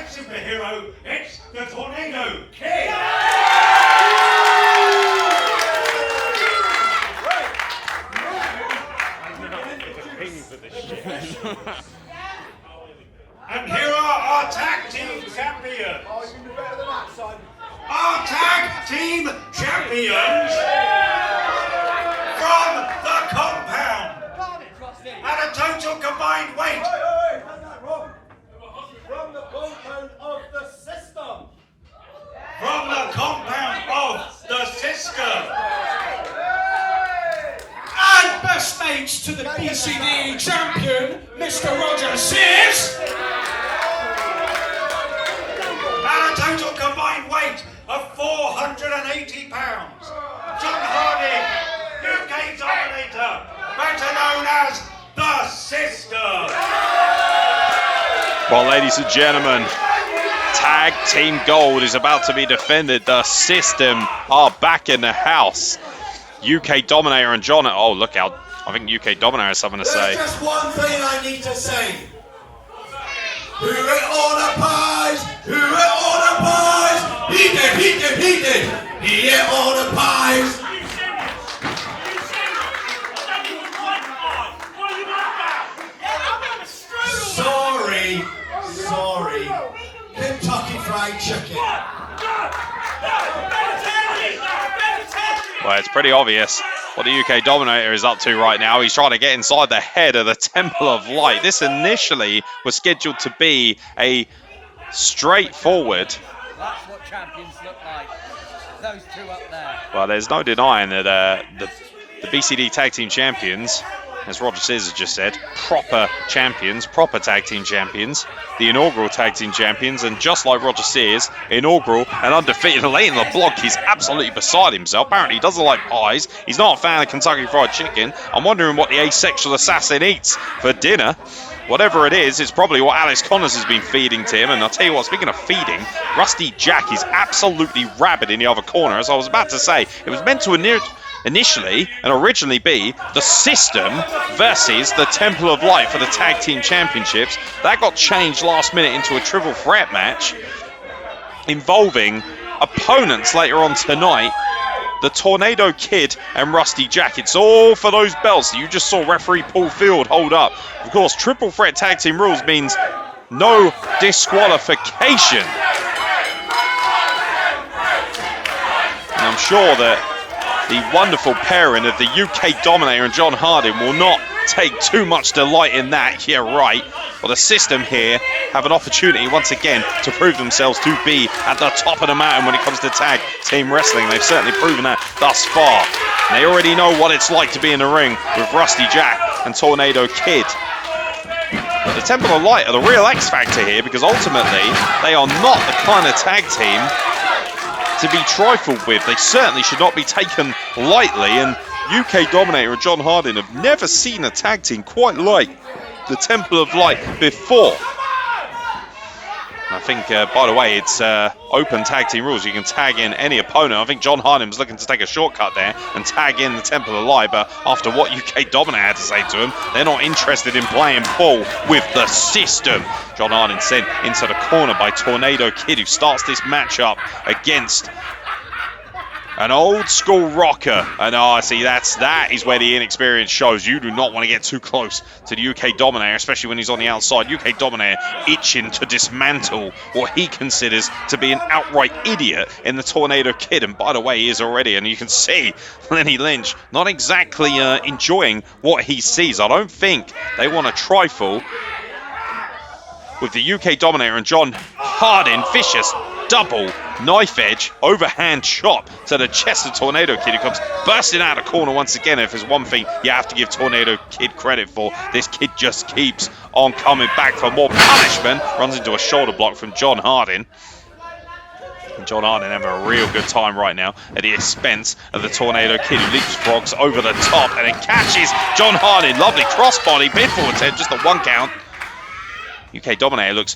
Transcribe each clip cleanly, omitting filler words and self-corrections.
superhero, it's the Tornado Kid! And here are our tag team champions. Our tag team champions from the compound at a total combined weight. From the compound of the system. From the compound of the system. And best mates to the BCD champion, Mr. Roger Sears. At a total combined weight of 480 pounds. John Harding, UK Dominator, better known as the System. Well, ladies and gentlemen, tag team gold is about to be defended. The System are back in the house. UK Dominator and John. Oh, look out. I think UK Dominator has something to say. There's just one thing I need to say. Who ate all the pies? Who ate all the pies? He did, he did, he did. He ate all the pies. Sorry. Kentucky Fried Chicken. Well, it's pretty obvious what the UK Dominator is up to right now. He's trying to get inside the head of the Temple of Light. This initially was scheduled to be a straightforward. That's what champions look like. Those two up there. Well, there's no denying that the BCD Tag Team Champions, as Roger Sears has just said, proper champions, proper tag team champions, the inaugural tag team champions, and just like Roger Sears, inaugural and undefeated late in the block, he's absolutely beside himself. Apparently he doesn't like pies, he's not a fan of Kentucky Fried Chicken. I'm wondering what the asexual assassin eats for dinner. Whatever it is, it's probably what Alex Connors has been feeding to him. And I'll tell you what, speaking of feeding, Rusty Jack is absolutely rabid in the other corner. As I was about to say, it was meant to initially and originally be the System versus the Temple of Light for the Tag Team Championships. That got changed last minute into a triple threat match involving opponents later on tonight, the Tornado Kid and Rusty Jack. It's all for those belts that you just saw referee Paul Field hold up. Of course, triple threat tag team rules means no disqualification. And I'm sure that the wonderful pairing of the UK Dominator and John Harding will not take too much delight in that. Yeah, right. Well, the System here have an opportunity once again to prove themselves to be at the top of the mountain when it comes to tag team wrestling. They've certainly proven that thus far. And they already know what it's like to be in the ring with Rusty Jack and Tornado Kid. But the Temple of Light are the real X factor here, because ultimately they are not the kind of tag team to be trifled with. They certainly should not be taken lightly, and UK Dominator and John Harding have never seen a tag team quite like the Temple of Light before. I think, by the way, it's open tag team rules. You can tag in any opponent. I think John Harding was looking to take a shortcut there and tag in the Temple of Light, but after what UK Dominator had to say to him, they're not interested in playing ball with the System. John Harding sent into the corner by Tornado Kid, who starts this matchup against an old school rocker. And see, that is where the inexperience shows. You do not want to get too close to the UK Dominator, especially when he's on the outside. UK Dominator itching to dismantle what he considers to be an outright idiot in the Tornado Kid. And by the way, he is already. And you can see Lenny Lynch not exactly enjoying what he sees. I don't think they want to trifle with the UK Dominator and John Harding. Vicious double knife edge overhand chop to the chest of Tornado Kid, who comes bursting out of the corner once again. If there's one thing you have to give Tornado Kid credit for, this kid just keeps on coming back for more punishment. Runs into a shoulder block from John Harding. And John Harding having a real good time right now at the expense of the Tornado Kid, who leapfrogs over the top and then catches John Harding. Lovely crossbody, pin forward 10, just a 1 count. UK Dominator looks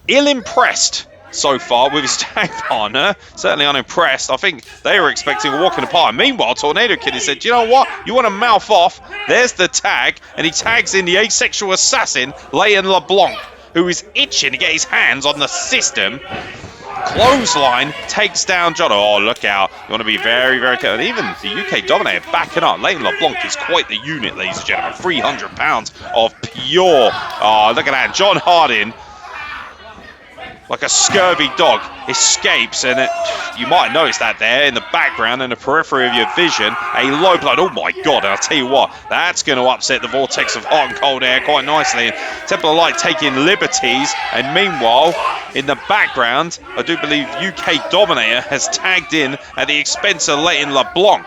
ill-impressed so far with his tag partner. Certainly unimpressed. I think they were expecting a walk in the park. Meanwhile, Tornado Kid has said, you know what? You want to mouth off? There's the tag. And he tags in the asexual assassin, Leon LeBlanc. who is itching to get his hands on the system. Clothesline takes down John. Oh, look out. You want to be very, very careful. And even the UK Dominator backing up. Leighton LeBlanc is quite the unit, ladies and gentlemen. 300 pounds of pure. Oh, look at that. John Harding, like a scurvy dog, escapes, and you might notice that there in the background, in the periphery of your vision, a low blow. Oh my God, and I'll tell you what, that's going to upset the vortex of hot and cold air quite nicely. And Temple of Light taking liberties, and meanwhile, in the background, I do believe UK Dominator has tagged in at the expense of Leighton LeBlanc.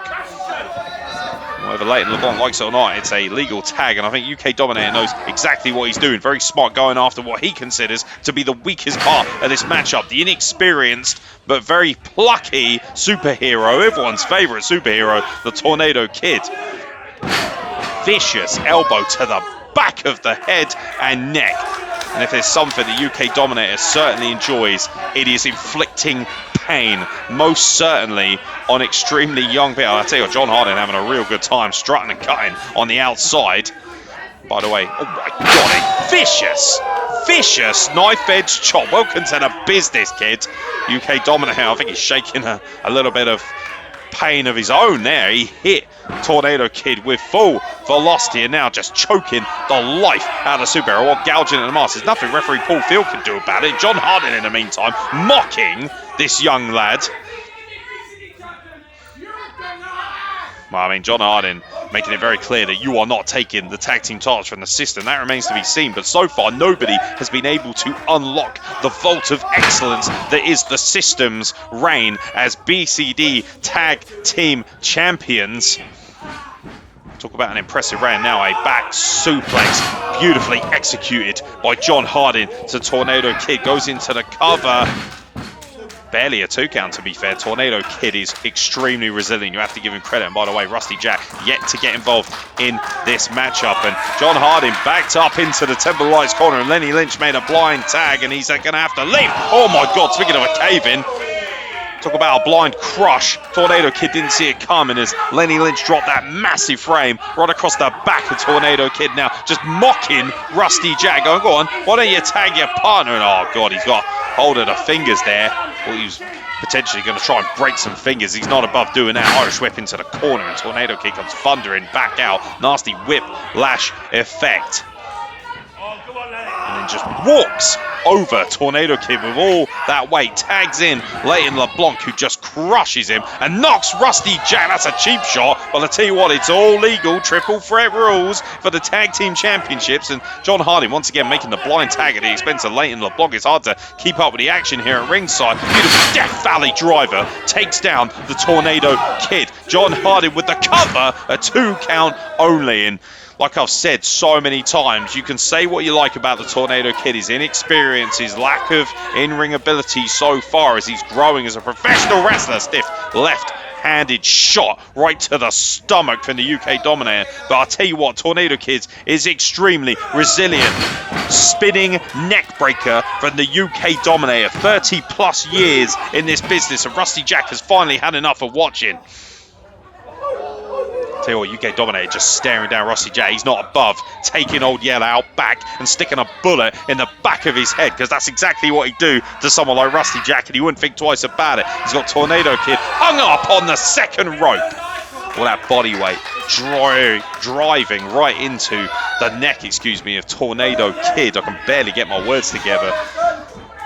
Whether Leighton LeBlanc likes it or not, it's a legal tag, and I think UK Dominator knows exactly what he's doing. Very smart, going after what he considers to be the weakest part of this matchup. The inexperienced but very plucky superhero, everyone's favourite superhero, the Tornado Kid. Vicious elbow to the back of the head and neck. And if there's something the UK Dominator certainly enjoys, it is inflicting pain, most certainly on extremely young people. I tell you what, John Harding having a real good time strutting and cutting on the outside. By the way, oh my God, a vicious knife edge chop. Welcome to the business, kid. UK Dominator, I think he's shaking a little bit of pain of his own there. He hit Tornado Kid with full velocity and now just choking the life out of the superhero while gouging at the mask. There's nothing referee Paul Field can do about it. John Harding, in the meantime, mocking this young lad. Well, I mean, John Harding making it very clear that you are not taking the tag team titles from the system. That remains to be seen, but so far nobody has been able to unlock the vault of excellence that is the system's reign as BCD tag team champions. Talk about an impressive reign. Now a back suplex, beautifully executed by John Harding to Tornado Kid. Goes into the cover. Barely a 2 count, to be fair. Tornado Kid is extremely resilient. You have to give him credit. And by the way, Rusty Jack yet to get involved in this matchup. And John Harding backed up into the Temple Lights corner. And Lenny Lynch made a blind tag. And he's going to have to leave. Oh my God, speaking of a cave-in. Talk about a blind crush. Tornado Kid didn't see it coming as Lenny Lynch dropped that massive frame right across the back of Tornado Kid now. Just mocking Rusty Jack. Going, go on, why don't you tag your partner? And oh God, he's got hold of the fingers there. Well, he was potentially going to try and break some fingers. He's not above doing that. Irish whip into the corner and Tornado Kid comes thundering back out. Nasty whip lash effect. And then just walks over Tornado Kid with all that weight. Tags in Leighton LeBlanc, who just crushes him and knocks Rusty Jack. That's a cheap shot. But I tell you what, it's all legal. Triple threat rules for the tag team championships. And John Harding once again making the blind tag at the expense of Leighton LeBlanc. It's hard to keep up with the action here at ringside. Beautiful Death Valley driver takes down the Tornado Kid. John Harding with the cover, a 2 count only. And like I've said so many times, you can say what you like about the Tornado Kid, his inexperience, his lack of in-ring ability so far as he's growing as a professional wrestler. Stiff left-handed shot right to the stomach from the UK Dominator. But I'll tell you what, Tornado Kid is extremely resilient. Spinning neck breaker from the UK Dominator. 30 plus years in this business, and Rusty Jack has finally had enough of watching. Tell you what, UK Dominator just staring down Rusty Jack. He's not above taking old Yell out back and sticking a bullet in the back of his head, because that's exactly what he'd do to someone like Rusty Jack, and he wouldn't think twice about it. He's got Tornado Kid hung up on the second rope. All that body weight driving right into the neck, of Tornado Kid. I can barely get my words together.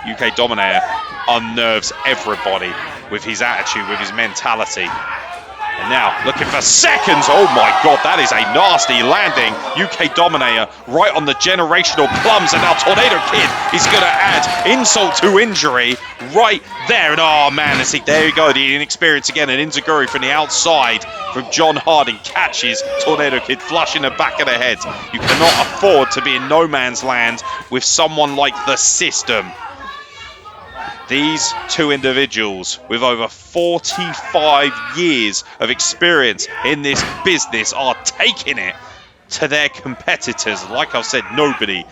UK Dominator unnerves everybody with his attitude, with his mentality. And now looking for seconds. Oh my God, that is a nasty landing. UK Dominator right on the generational plums. And now Tornado Kid is going to add insult to injury right there. And oh man, there you go. The inexperience again. An enziguri from the outside from John Harding catches Tornado Kid flush in the back of the head. You cannot afford to be in no man's land with someone like the system. These two individuals with over 45 years of experience in this business are taking it to their competitors. Like I've said, nobody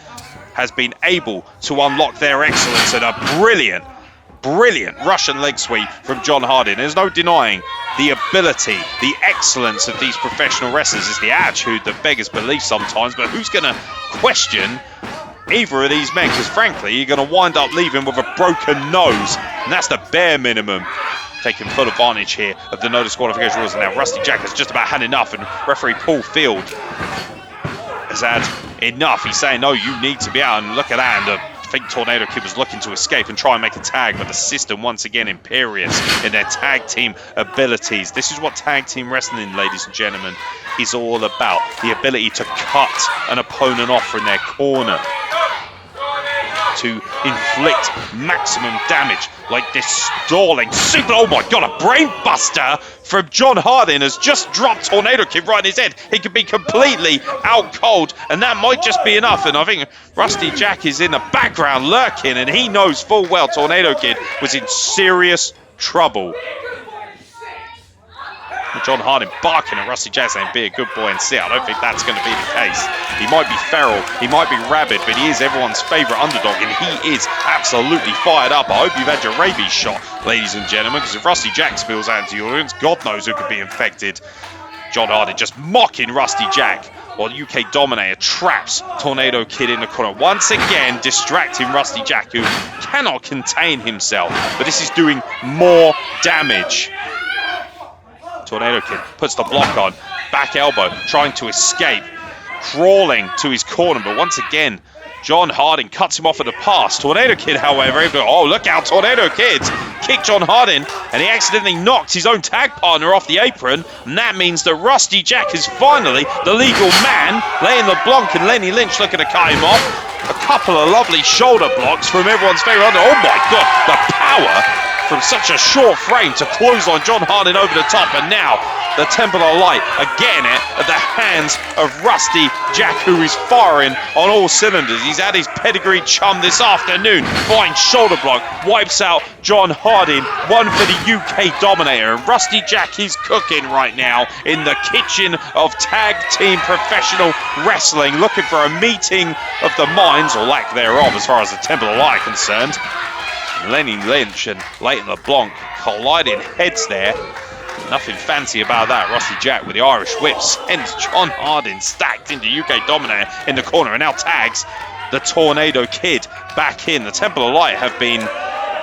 has been able to unlock their excellence, and a brilliant Russian leg sweep from John Harding. There's no denying the ability, the excellence of these professional wrestlers. Is the attitude that beggars belief sometimes, but who's going to question either of these men, because frankly, you're going to wind up leaving with a broken nose, and that's the bare minimum. Taking full advantage here of the no disqualification rules. And now Rusty Jack has just about had enough, and referee Paul Field has had enough. He's saying, no, you need to be out, and look at that. And I think Tornado Kid was looking to escape and try and make a tag, but the system once again imperious in their tag team abilities. This is what tag team wrestling, ladies and gentlemen, is all about. The ability to cut an opponent off from their corner, to inflict maximum damage, like this stalling super. Oh my god, a brain buster from John Harding has just dropped Tornado Kid right in his head. He could be completely out cold, and that might just be enough. And I think Rusty Jack is in the background lurking, and he knows full well Tornado Kid was in serious trouble. John Harding barking at Rusty Jack saying, be a good boy and sit. I don't think that's going to be the case. He might be feral, he might be rabid, but he is everyone's favourite underdog, and he is absolutely fired up. I hope you've had your rabies shot, ladies and gentlemen, because if Rusty Jack spills out into the audience, God knows who could be infected. John Harding just mocking Rusty Jack, while UK Dominator traps Tornado Kid in the corner. Once again, distracting Rusty Jack, who cannot contain himself, but this is doing more damage. Tornado Kid puts the block on, back elbow, trying to escape, crawling to his corner, but once again, John Harding cuts him off at the pass. Tornado Kid, however, oh, look out, Tornado Kid kicked John Harding, and he accidentally knocked his own tag partner off the apron, and that means that Rusty Jack is finally the legal man. Laying LeBlanc and Lenny Lynch looking to cut him off. A couple of lovely shoulder blocks from everyone's favourite. Oh my god, the power from such a short frame to clothesline John Harding over the top, and now the Temple of Light are getting it at the hands of Rusty Jack, who is firing on all cylinders. He's had his pedigree chum this afternoon. Fine shoulder block, wipes out John Harding, one for the UK Dominator. And Rusty Jack is cooking right now in the kitchen of tag team professional wrestling, looking for a meeting of the minds, or lack thereof, as far as the Temple of Light are concerned. Lenny Lynch and Leighton LeBlanc colliding heads there. Nothing fancy about that. Rusty Jack with the Irish whip sends John Harding stacked into UK Dominator in the corner, and now tags the Tornado Kid back in. The Temple of Light have been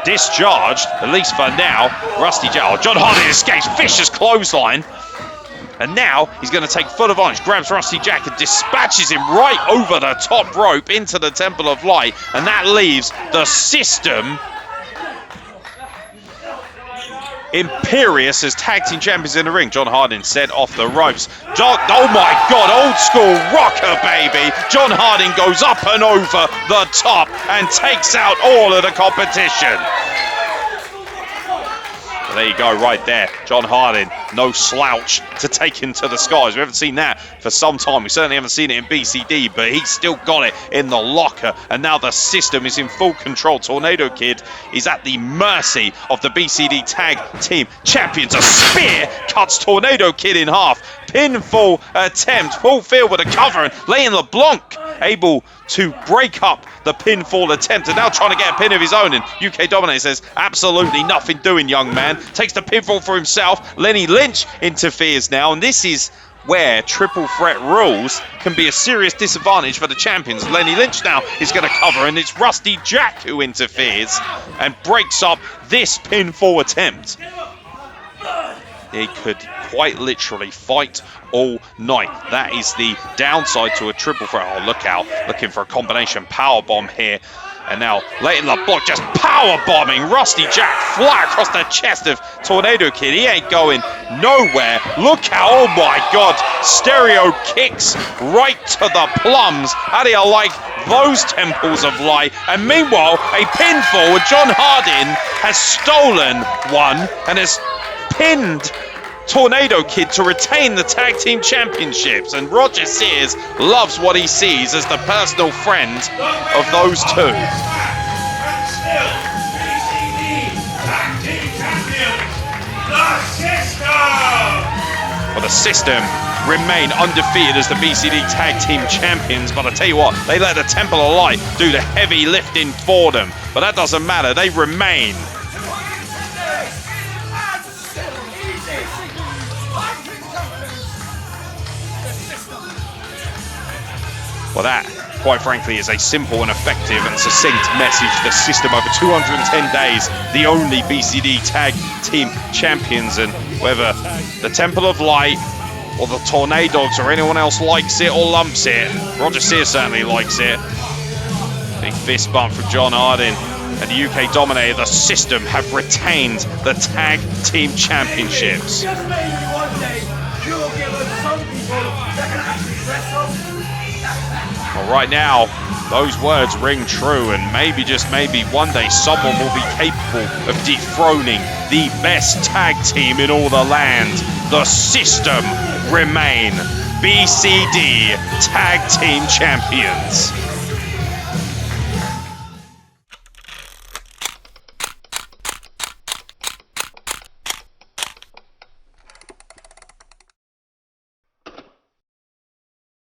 discharged, at least for now. Rusty Jack, oh, John Harding escapes, vicious clothesline. And now he's going to take full advantage, grabs Rusty Jack and dispatches him right over the top rope into the Temple of Light. And that leaves the system imperious as tag team champions in the ring. John Harding set off the ropes. Oh my god, old school rocker, baby. John Harding goes up and over the top and takes out all of the competition. There you go, right there. John Harding, no slouch to take him to the skies. We haven't seen that for some time. We certainly haven't seen it in BCD, but he's still got it in the locker. And now the system is in full control. Tornado Kid is at the mercy of the BCD Tag Team Champions. A spear cuts Tornado Kid in half. Pinfall attempt. Full field with a cover, and Leighton LeBlanc able to break up the pinfall attempt, and now trying to get a pin of his own. And UK Dominator says, absolutely nothing doing, young man. Takes the pinfall for himself. Lenny Lynch interferes now, and this is where triple threat rules can be a serious disadvantage for the champions. Lenny Lynch now is going to cover, and it's Rusty Jack who interferes and breaks up this pinfall attempt. He could quite literally fight all night. That is the downside to a triple threat. Oh, look out. Looking for a combination power bomb here. And now Leighton LeBlanc just power bombing Rusty Jack flat across the chest of Tornado Kid. He ain't going nowhere. Look out. Oh my god. Stereo kicks right to the plums. How do you like those temples of light? And meanwhile, a pinfall, and John Harding has stolen one and has pinned Tornado Kid to retain the tag team championships, and Roger Sears loves what he sees as the personal friend of those two. And still, BCD Tag Team Champions, the System! Well, the System remain undefeated as the BCD Tag Team Champions, but I tell you what, they let the Temple of Light do the heavy lifting for them, but that doesn't matter, they remain. Well, that quite frankly, is a simple and effective and succinct message. The system over 210 days, the only BCD tag team champions, and whether the Temple of Light or the Tornadogs or anyone else likes it or lumps it, Roger Sears certainly likes it. Big fist bump from John Harding and the UK Dominator. The system have retained the tag team championships. Just maybe one day you'll give us some people that can actually wrestle. Well, right now, those words ring true, and maybe, just maybe, one day someone will be capable of dethroning the best tag team in all the land. The system remain BCD Tag Team Champions.